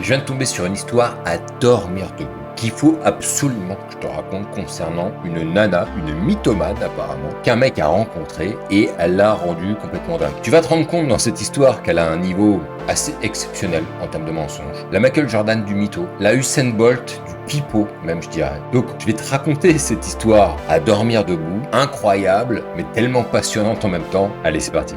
Je viens de tomber sur une histoire à dormir debout qu'il faut absolument que je te raconte concernant une nana, une mythomane apparemment, qu'un mec a rencontrée et elle l'a rendu complètement dingue. Tu vas te rendre compte dans cette histoire qu'elle a un niveau assez exceptionnel en termes de mensonges. La Michael Jordan du mytho, la Usain Bolt du pipeau même je dirais. Donc je vais te raconter cette histoire à dormir debout, incroyable mais tellement passionnante en même temps. Allez c'est parti.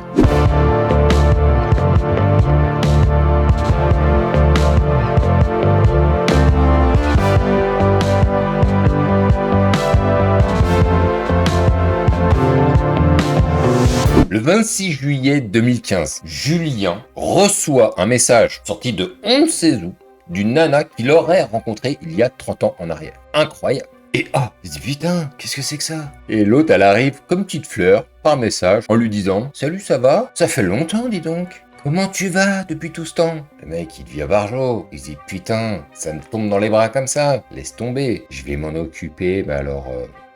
Le 26 juillet 2015, Julien reçoit un message sorti de on ne sait où d'une nana qu'il aurait rencontrée il y a 30 ans en arrière. Incroyable. Et il se dit putain, qu'est-ce que c'est que ça? Et l'autre, elle arrive comme petite fleur par message en lui disant salut, ça va? Ça fait longtemps, dis donc. Comment tu vas depuis tout ce temps? Le mec, il devient barjot. Il se dit putain, ça me tombe dans les bras comme ça. Laisse tomber. Je vais m'en occuper, mais alors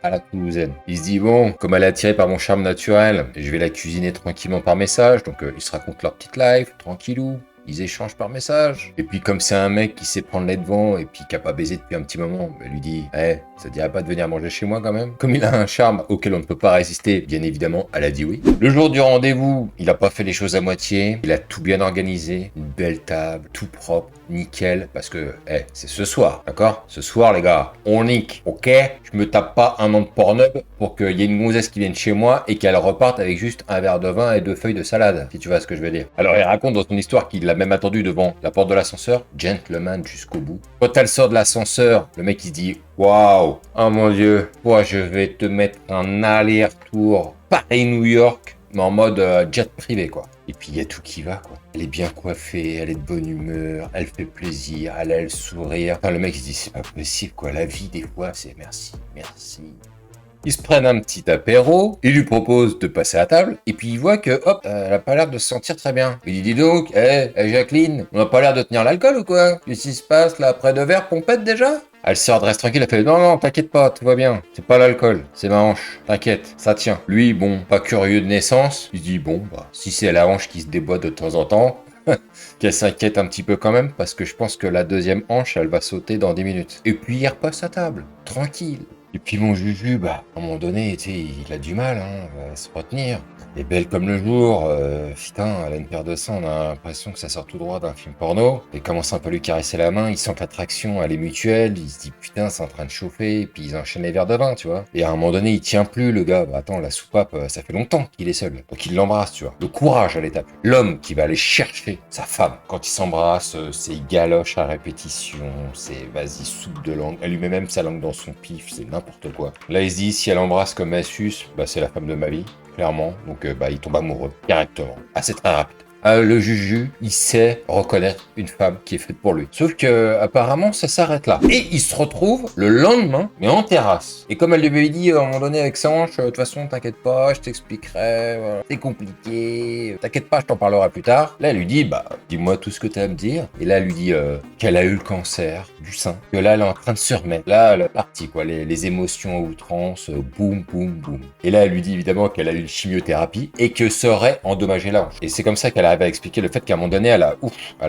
à la toulousaine. Il se dit bon, comme elle est attirée par mon charme naturel, je vais la cuisiner tranquillement par message. Donc ils se racontent leur petite life, tranquillou. Ils échangent par message. Et puis comme c'est un mec qui sait prendre les devants et puis qui a pas baisé depuis un petit moment, elle lui dit ça te dirait pas de venir manger chez moi quand même? Comme il a un charme auquel on ne peut pas résister, bien évidemment, elle a dit oui. Le jour du rendez-vous, il a pas fait les choses à moitié. Il a tout bien organisé. Une belle table, tout propre, nickel. Parce que, c'est ce soir, d'accord? Ce soir, les gars, on nique, ok? Je me tape pas un an de Pornhub pour qu'il y ait une gonzesse qui vienne chez moi et qu'elle reparte avec juste un verre de vin et 2 feuilles de salade, si tu vois ce que je veux dire. Alors, il raconte dans son histoire qu'il l'a même attendu devant la porte de l'ascenseur, gentleman jusqu'au bout. Quand elle sort de l'ascenseur, le mec il se dit waouh, oh mon dieu, moi je vais te mettre un aller-retour Paris-New York, mais en mode jet privé quoi. Et puis il y a tout qui va quoi. Elle est bien coiffée, elle est de bonne humeur, elle fait plaisir, elle a le sourire. Enfin, le mec il se dit c'est pas possible quoi, la vie des fois c'est merci, merci. Ils se prennent un petit apéro, il lui propose de passer à table, et puis il voit que, hop, elle a pas l'air de se sentir très bien. Il lui dit donc, Jacqueline, on a pas l'air de tenir l'alcool ou quoi? Qu'est-ce qui se passe là, après 2 verres, pompette déjà? Elle se redresse tranquille, elle fait non, t'inquiète pas, tout va bien. C'est pas l'alcool, c'est ma hanche, t'inquiète, ça tient. Lui, bon, pas curieux de naissance, il se dit bon, bah, si c'est la hanche qui se déboîte de temps en temps, qu'elle s'inquiète un petit peu quand même, parce que je pense que la deuxième hanche, elle va sauter dans 10 minutes. Et puis il repasse à table, tranquille. Et puis mon Juju, à un moment donné, tu sais, il a du mal à se retenir. Elle est belle comme le jour, putain, elle a une paire de seins, on a l'impression que ça sort tout droit d'un film porno. Il commence un peu à lui caresser la main, il sent l'attraction, elle est mutuelle, il se dit putain, c'est en train de chauffer, et puis ils enchaînent les verres de vin, tu vois. Et à un moment donné, il tient plus, le gars, attends, la soupape, ça fait longtemps qu'il est seul. Donc il l'embrasse, tu vois. Le courage à l'étape. L'homme qui va aller chercher sa femme. Quand ils s'embrassent, c'est galoche à répétition, c'est vas-y, soupe de langue. Elle lui met même sa langue dans son pif, c'est n'importe quoi. Là, il se dit, si elle embrasse comme elle suce, c'est la femme de ma vie, clairement. Donc, il tombe amoureux, directement. Ah, c'est très rapide. Le Juju, il sait reconnaître une femme qui est faite pour lui. Sauf que, apparemment, ça s'arrête là. Et il se retrouve le lendemain, mais en terrasse. Et comme elle lui avait dit, à un moment donné, avec sa hanche, de toute façon, t'inquiète pas, je t'expliquerai, voilà. C'est compliqué, t'inquiète pas, je t'en parlerai plus tard. Là, elle lui dit, dis-moi tout ce que t'as à me dire. Et là, elle lui dit qu'elle a eu le cancer du sein, que là, elle est en train de se remettre. Là, elle est partie, quoi, les émotions à outrance, boum, boum, boum. Et là, elle lui dit évidemment qu'elle a eu une chimiothérapie et que ça aurait endommagé la hanche. Et c'est comme ça qu'elle arrive à expliquer le fait qu'à un moment donné, elle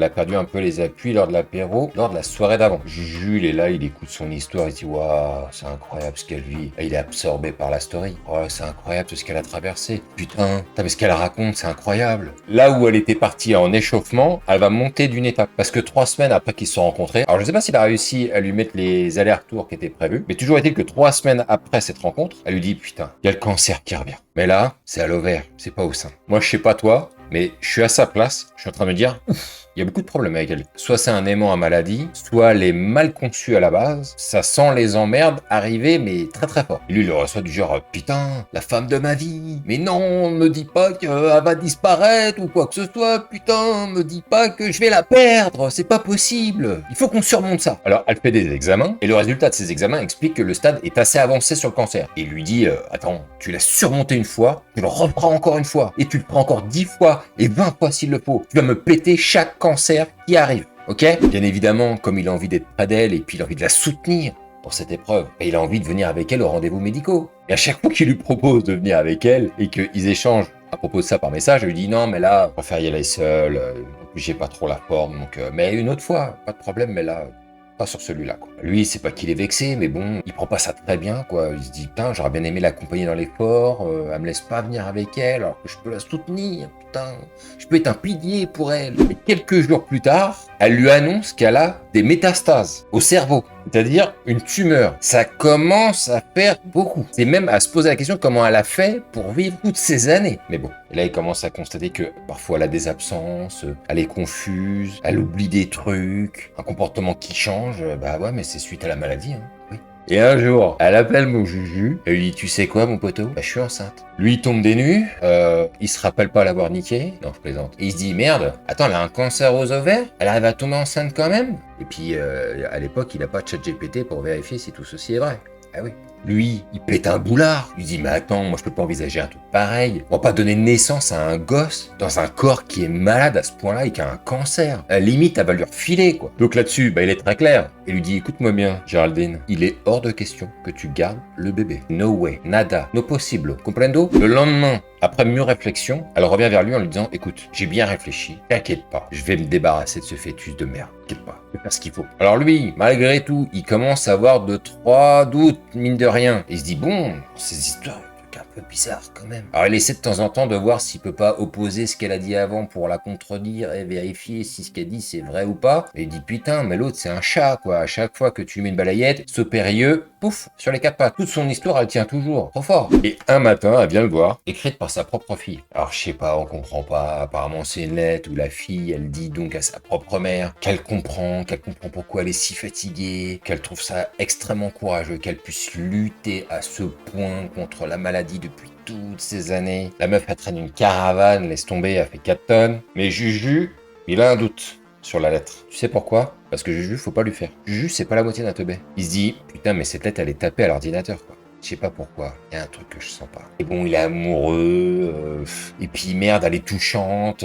a perdu un peu les appuis lors de l'apéro, lors de la soirée d'avant. Jules est là, il écoute son histoire, il se dit waouh, c'est incroyable ce qu'elle vit. Et il est absorbé par la story. Oh, c'est incroyable tout ce qu'elle a traversé. Putain, mais ce qu'elle raconte, c'est incroyable. Là où elle était partie en échauffement, elle va monter d'une étape. Parce que 3 semaines après qu'ils se sont rencontrés, alors je sais pas s'il a réussi à lui mettre les allers-retours qui étaient prévus, mais toujours est-il que 3 semaines après cette rencontre, elle lui dit putain, il y a le cancer qui revient. Mais là, c'est à l'ovaire, c'est pas au sein. Moi, je sais pas toi, mais je suis à sa place, je suis en train de me dire, il y a beaucoup de problèmes avec elle. Soit c'est un aimant à maladie, soit elle est mal conçue à la base, ça sent les emmerdes arriver, mais très très fort. Et lui, il le reçoit du genre, putain, la femme de ma vie, mais non, me dis pas qu'elle va disparaître ou quoi que ce soit, putain, me dis pas que je vais la perdre, c'est pas possible, il faut qu'on surmonte ça. Alors, elle fait des examens, et le résultat de ces examens explique que le stade est assez avancé sur le cancer. Et il lui dit, attends, tu l'as surmonté une fois, tu le reprends encore une fois, et tu le prends encore 10 fois, et 20 fois s'il le faut. Tu vas me péter chaque cancer qui arrive, ok? Bien évidemment, comme il a envie d'être près d'elle et puis il a envie de la soutenir pour cette épreuve, et il a envie de venir avec elle aux rendez-vous médicaux. Et à chaque fois qu'il lui propose de venir avec elle et qu'ils échangent à propos de ça par message, elle lui dit non, mais là, je préfère y aller seul, en plus j'ai pas trop la forme, donc, mais une autre fois, pas de problème, mais là, pas sur celui-là, quoi. Lui, c'est pas qu'il est vexé, mais bon, il prend pas ça très bien, quoi. Il se dit, putain, j'aurais bien aimé l'accompagner dans l'effort, elle me laisse pas venir avec elle, alors que je peux la soutenir, putain. Je peux être un pilier pour elle. Et quelques jours plus tard, elle lui annonce qu'elle a des métastases au cerveau, c'est-à-dire une tumeur. Ça commence à faire beaucoup. C'est même à se poser la question comment elle a fait pour vivre toutes ces années. Mais bon, et là, il commence à constater que parfois elle a des absences, elle est confuse, elle oublie des trucs, un comportement qui change. Bah ouais, mais c'est suite à la maladie, hein. Oui. Et un jour, elle appelle mon Juju, elle lui dit, tu sais quoi, mon poteau? Bah, je suis enceinte. Lui, il tombe des nues, il se rappelle pas l'avoir niqué. Non, je plaisante. Et il se dit, merde, attends, elle a un cancer aux ovaires? Elle arrive à tomber enceinte quand même? Et puis, à l'époque, il a pas de ChatGPT pour vérifier si tout ceci est vrai. Ah oui. Lui, il pète un boulard. Il dit, mais attends, moi je peux pas envisager un truc pareil. On va pas donner naissance à un gosse dans un corps qui est malade à ce point-là et qui a un cancer. À la limite, elle va lui refiler, quoi. Donc là-dessus, bah, il est très clair. Il lui dit, écoute-moi bien, Géraldine, il est hors de question que tu gardes le bébé. No way, nada, no possible. Comprendo? Le lendemain, après mûre réflexion, elle revient vers lui en lui disant, écoute, j'ai bien réfléchi, t'inquiète pas, je vais me débarrasser de ce fœtus de merde. T'inquiète pas, je vais faire ce qu'il faut. Alors lui, malgré tout, il commence à avoir 2-3 doutes, mine de rien. Il se dit, bon, ces histoires, un peu bizarre quand même. Alors il essaie de temps en temps de voir s'il peut pas opposer ce qu'elle a dit avant pour la contredire et vérifier si ce qu'elle dit c'est vrai ou pas. Et il dit putain mais l'autre c'est un chat quoi. À chaque fois que tu lui mets une balayette, ce périlleux, pouf, sur les quatre pattes. Toute son histoire elle tient toujours. Trop fort. Et un matin elle vient le voir, écrite par sa propre fille. Alors je sais pas, on comprend pas. Apparemment c'est une lettre où la fille elle dit donc à sa propre mère qu'elle comprend pourquoi elle est si fatiguée, qu'elle trouve ça extrêmement courageux, qu'elle puisse lutter à ce point contre la maladie depuis toutes ces années. La meuf, elle traîne une caravane, laisse tomber, elle fait 4 tonnes. Mais Juju, il a un doute sur la lettre. Tu sais pourquoi? Parce que Juju, faut pas lui faire. Juju, c'est pas la moitié d'un teubé. Il se dit, putain, mais cette lettre, elle est tapée à l'ordinateur, quoi. Je sais pas pourquoi, il y a un truc que je sens pas. Et bon, il est amoureux, et puis merde, elle est touchante,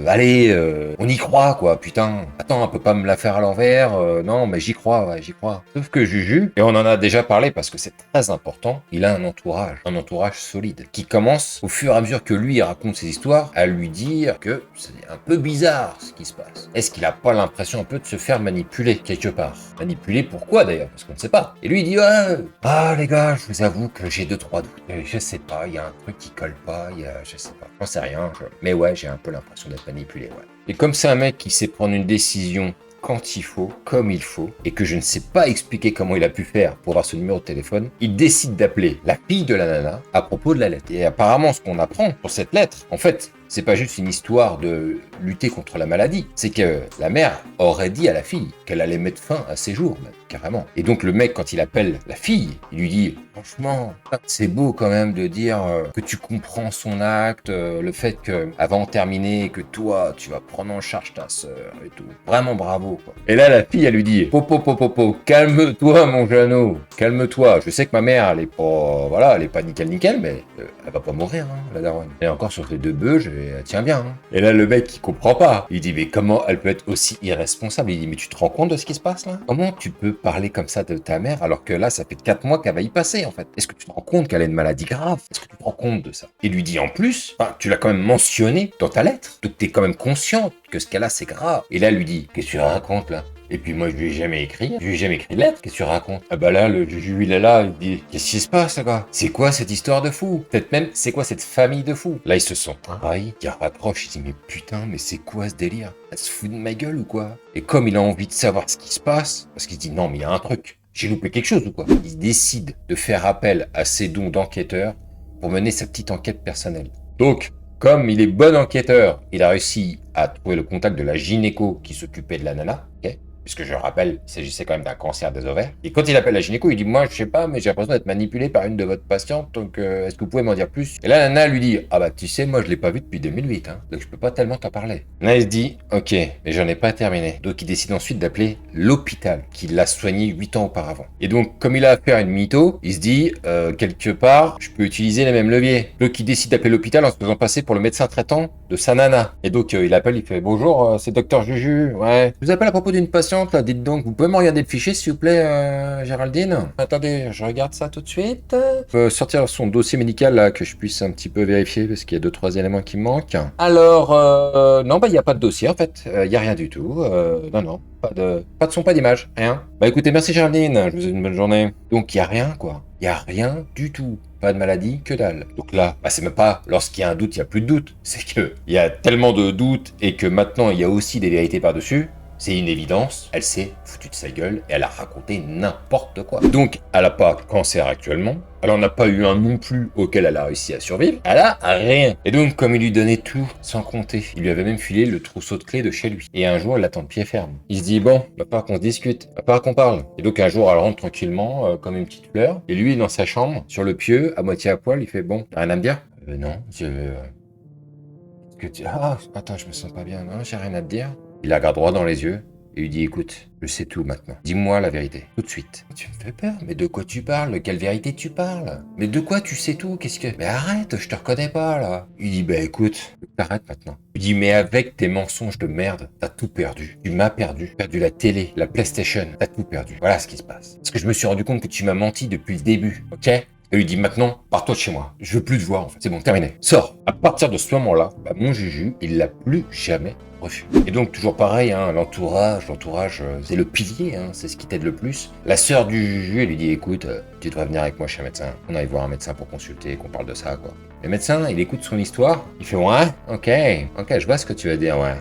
allez, on y croit quoi, putain. Attends, elle peut pas me la faire à l'envers, non, mais j'y crois, ouais, j'y crois. Sauf que Juju, et on en a déjà parlé parce que c'est très important, il a un entourage solide, qui commence, au fur et à mesure que lui il raconte ses histoires, à lui dire que c'est un peu bizarre ce qui se passe. Est-ce qu'il a pas l'impression un peu de se faire manipuler quelque part? Manipuler pourquoi d'ailleurs? Parce qu'on ne sait pas. Et lui il dit, ouais, ah les gars, je vous avoue que j'ai 2-3 doutes. Je sais pas, il y a un truc qui colle pas, je sais pas, j'en sais rien. Mais ouais, j'ai un peu l'impression d'être manipulé, ouais. Et comme c'est un mec qui sait prendre une décision quand il faut, comme il faut, et que je ne sais pas expliquer comment il a pu faire pour avoir ce numéro de téléphone, il décide d'appeler la fille de la nana à propos de la lettre. Et apparemment, ce qu'on apprend sur cette lettre, en fait, c'est pas juste une histoire de lutter contre la maladie, c'est que la mère aurait dit à la fille qu'elle allait mettre fin à ses jours, même, carrément. Et donc le mec, quand il appelle la fille, il lui dit « Franchement, c'est beau quand même de dire que tu comprends son acte, le fait qu'elle va en terminer et que toi, tu vas prendre en charge ta sœur et tout. Vraiment bravo, quoi. » Et là, la fille, elle lui dit « Popo, calme-toi, mon Jeannot, calme-toi. Je sais que ma mère, elle est pas, voilà, elle est pas nickel, mais elle va pas mourir, hein, la daronne. Et encore sur tes 2 bœufs, elle tient bien. Hein. » Et là, le mec, il comprend pas. Il dit, mais comment elle peut être aussi irresponsable? Il dit, mais tu te rends compte de ce qui se passe là? Comment tu peux parler comme ça de ta mère alors que là, ça fait 4 mois qu'elle va y passer en fait? Est-ce que tu te rends compte qu'elle a une maladie grave? Est-ce que tu te rends compte de ça? Et lui dit en plus, tu l'as quand même mentionné dans ta lettre, donc t'es quand même consciente que ce qu'elle a, c'est grave. Et là, elle lui dit, qu'est-ce que tu racontes là? Et puis moi, je lui ai jamais écrit de lettre, qu'est-ce que tu racontes? Ah bah là, le Juju, il est là, il dit, qu'est-ce qui se passe, là, gars? C'est quoi cette histoire de fou? Peut-être même, c'est quoi cette famille de fous? Là, ils se sont trahis, il rapproche, il dit, mais putain, mais c'est quoi ce délire? Elle se fout de ma gueule ou quoi? Et comme il a envie de savoir ce qui se passe, parce qu'il se dit, non, mais il y a un truc, j'ai loupé quelque chose ou quoi? Il décide de faire appel à ses dons d'enquêteur pour mener sa petite enquête personnelle. Donc, comme il est bon enquêteur, il a réussi à trouver le contact de la gynéco qui s'occupait de la nana, ok? Puisque je rappelle, il s'agissait quand même d'un cancer des ovaires. Et quand il appelle la gynéco, il dit, moi, je sais pas, mais j'ai l'impression d'être manipulé par une de votre patientes, donc est-ce que vous pouvez m'en dire plus? Et là, la nana lui dit, ah bah tu sais, moi, je l'ai pas vu depuis 2008, hein, donc je peux pas tellement t'en parler. Là, il se dit, ok, mais j'en ai pas terminé. Donc il décide ensuite d'appeler l'hôpital qui l'a soigné 8 ans auparavant. Et donc, comme il a affaire à une mytho, il se dit, quelque part, je peux utiliser les mêmes leviers. Donc il décide d'appeler l'hôpital en se faisant passer pour le médecin traitant de sa nana. Et donc, il appelle, il fait « Bonjour, c'est Docteur Juju. Ouais. Je vous appelle à propos d'une patiente, là. Dites donc, vous pouvez me regarder le fichier, s'il vous plaît, Géraldine? Attendez, je regarde ça tout de suite. Sortir son dossier médical, là, que je puisse un petit peu vérifier, parce qu'il y a 2-3 éléments qui me manquent. Alors, non, bah, il n'y a pas de dossier, en fait. Il n'y a rien du tout. Non. Pas de son, pas d'image. Rien. Bah, écoutez, merci, Géraldine. Je vous souhaite une bonne journée. Donc, il n'y a rien, quoi. Il n'y a rien du tout. Pas de maladie, que dalle. Donc là, bah c'est même pas lorsqu'il y a un doute, il n'y a plus de doute. C'est que il y a tellement de doutes et que maintenant il y a aussi des vérités par-dessus. C'est une évidence, elle s'est foutue de sa gueule et elle a raconté n'importe quoi. Donc, elle n'a pas cancer actuellement, elle en a pas eu un non plus auquel elle a réussi à survivre, elle a rien. Et donc, comme il lui donnait tout, sans compter, il lui avait même filé le trousseau de clés de chez lui. Et un jour, elle l'attend de pied ferme. Il se dit, bon, va falloir qu'on se discute, va falloir qu'on parle. Et donc, un jour, elle rentre tranquillement, comme une petite fleur, et lui, dans sa chambre, sur le pieu, à moitié à poil, il fait, bon, t'as rien à me dire? Non, Ah, attends, je me sens pas bien, non, j'ai rien à te dire. Il la regarde droit dans les yeux et lui dit, écoute, je sais tout maintenant. Dis-moi la vérité, tout de suite. Tu me fais peur, mais de quoi tu parles? De quelle vérité tu parles? Mais de quoi tu sais tout? Qu'est-ce que... Mais arrête, je te reconnais pas, là. Il dit, bah écoute, t'arrêtes maintenant. Il dit, mais avec tes mensonges de merde, t'as tout perdu. Tu m'as perdu. Perdu la télé, la PlayStation, t'as tout perdu. Voilà ce qui se passe. Parce que je me suis rendu compte que tu m'as menti depuis le début, ok? Et lui dit maintenant, pars-toi de chez moi. Je veux plus te voir en fait. C'est bon, terminé. Sors. À partir de ce moment-là, bah, mon Juju, il l'a plus jamais revu. Et donc toujours pareil, hein, l'entourage, c'est le pilier, hein, c'est ce qui t'aide le plus. La sœur du Juju, elle lui dit, écoute, tu devrais venir avec moi chez un médecin. On aille voir un médecin pour consulter, qu'on parle de ça, quoi. Le médecin, il écoute son histoire, il fait ouais, ok, je vois ce que tu veux dire, ouais.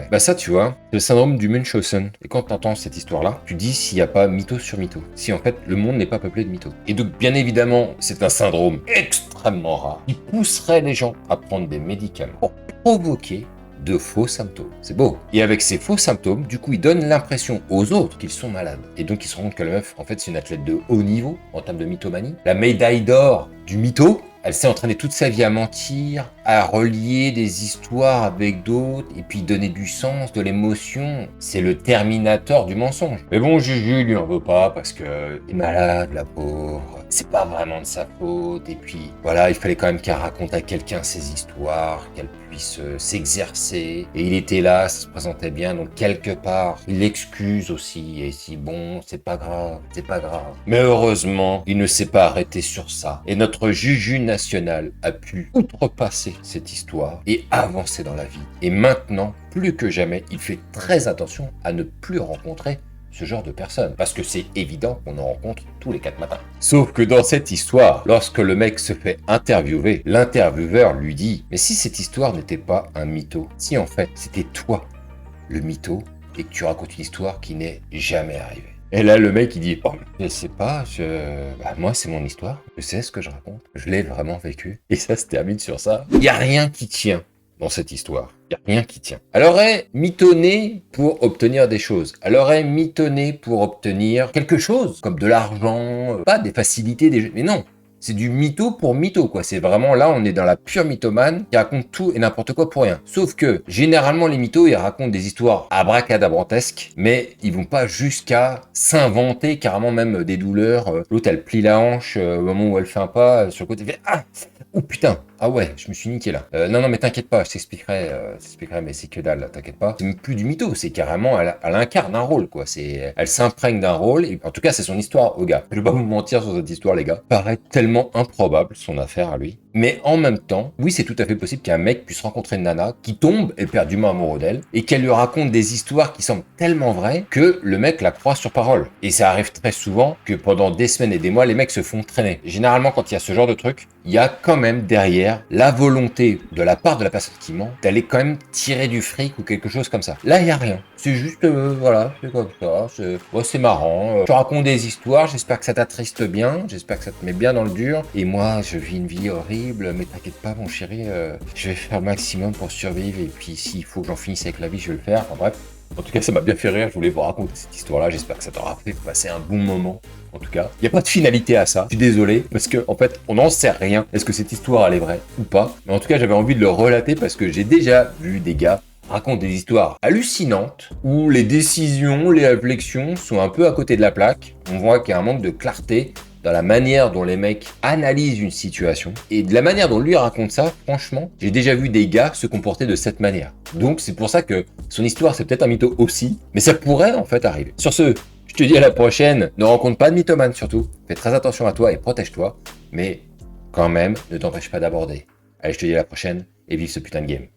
Bah ça, tu vois, c'est le syndrome du Munchausen. Et quand t'entends cette histoire-là, tu dis s'il n'y a pas mytho sur mytho. Si en fait, le monde n'est pas peuplé de mythos. Et donc, bien évidemment, c'est un syndrome extrêmement rare qui pousserait les gens à prendre des médicaments pour provoquer de faux symptômes. C'est beau. Et avec ces faux symptômes, du coup, ils donnent l'impression aux autres qu'ils sont malades. Et donc, ils se rendent compte que la meuf, en fait, c'est une athlète de haut niveau en termes de mythomanie. La médaille d'or du mytho. Elle s'est entraînée toute sa vie à mentir, à relier des histoires avec d'autres, et puis donner du sens, de l'émotion. C'est le terminateur du mensonge. Mais bon, Juju lui en veut pas parce que il est malade, la pauvre. C'est pas vraiment de sa faute. Et puis, voilà, il fallait quand même qu'elle raconte à quelqu'un ses histoires, qu'elle puisse s'exercer. Et il était là, ça se présentait bien. Donc, quelque part, il l'excuse aussi. Et si, bon, c'est pas grave. Mais heureusement, il ne s'est pas arrêté sur ça. Et notre Juju national a pu outrepasser cette histoire et avancer dans la vie. Et maintenant, plus que jamais, il fait très attention à ne plus rencontrer ce genre de personnes. Parce que c'est évident qu'on en rencontre tous les 4 matins. Sauf que dans cette histoire, lorsque le mec se fait interviewer, l'intervieweur lui dit « Mais si cette histoire n'était pas un mytho, si en fait c'était toi le mytho et que tu racontes une histoire qui n'est jamais arrivée. » Et là, le mec, il dit, oh, je sais pas, moi, c'est mon histoire, je sais ce que je raconte, je l'ai vraiment vécu. Et ça se termine sur ça. Il n'y a rien qui tient dans cette histoire. Il n'y a rien qui tient. Elle aurait mitonné pour obtenir des choses. Elle aurait mitonné pour obtenir quelque chose, comme de l'argent, pas des facilités, mais non. C'est du mytho pour mytho, quoi. C'est vraiment, là, on est dans la pure mythomane qui raconte tout et n'importe quoi pour rien. Sauf que, généralement, les mythos, ils racontent des histoires abracadabrantesques, mais ils vont pas jusqu'à s'inventer carrément même des douleurs. L'autre, elle plie la hanche au moment où elle fait un pas sur le côté. Elle fait, ah! Oh putain! Ah ouais, je me suis niqué là. Non, mais t'inquiète pas, je t'expliquerai, mais c'est que dalle, t'inquiète pas. C'est même plus du mytho, c'est carrément, elle incarne un rôle, quoi. Elle s'imprègne d'un rôle, et en tout cas, c'est son histoire au gars. Je vais pas vous mentir sur cette histoire, les gars. Paraît tellement improbable, son affaire à lui. Mais en même temps, oui, c'est tout à fait possible qu'un mec puisse rencontrer une nana qui tombe éperdument amoureux d'elle, et qu'elle lui raconte des histoires qui semblent tellement vraies que le mec la croit sur parole. Et ça arrive très souvent que pendant des semaines et des mois, les mecs se font traîner. Généralement, quand il y a ce genre de truc, il y a quand même derrière la volonté de la part de la personne qui ment d'aller quand même tirer du fric ou quelque chose comme ça. Là, il n'y a rien. C'est juste, voilà, c'est comme ça, c'est marrant. Je raconte des histoires, j'espère que ça t'attriste bien, j'espère que ça te met bien dans le dur. Et moi, je vis une vie horrible, mais t'inquiète pas, mon chéri, je vais faire le maximum pour survivre. Et puis, s'il faut que j'en finisse avec la vie, je vais le faire. Enfin bref. En tout cas, ça m'a bien fait rire, je voulais vous raconter cette histoire-là, j'espère que ça t'aura fait passer un bon moment. En tout cas, il n'y a pas de finalité à ça. Je suis désolé, parce que en fait, on n'en sait rien. Est-ce que cette histoire, elle est vraie ou pas? Mais en tout cas, j'avais envie de le relater parce que j'ai déjà vu des gars raconter des histoires hallucinantes où les décisions, les réflexions sont un peu à côté de la plaque. On voit qu'il y a un manque de clarté dans la manière dont les mecs analysent une situation, et de la manière dont lui raconte ça, franchement, j'ai déjà vu des gars se comporter de cette manière. Donc c'est pour ça que son histoire, c'est peut-être un mytho aussi, mais ça pourrait en fait arriver. Sur ce, je te dis à la prochaine, ne rencontre pas de mythomane surtout, fais très attention à toi et protège-toi, mais quand même, ne t'empêche pas d'aborder. Allez, je te dis à la prochaine, et vive ce putain de game.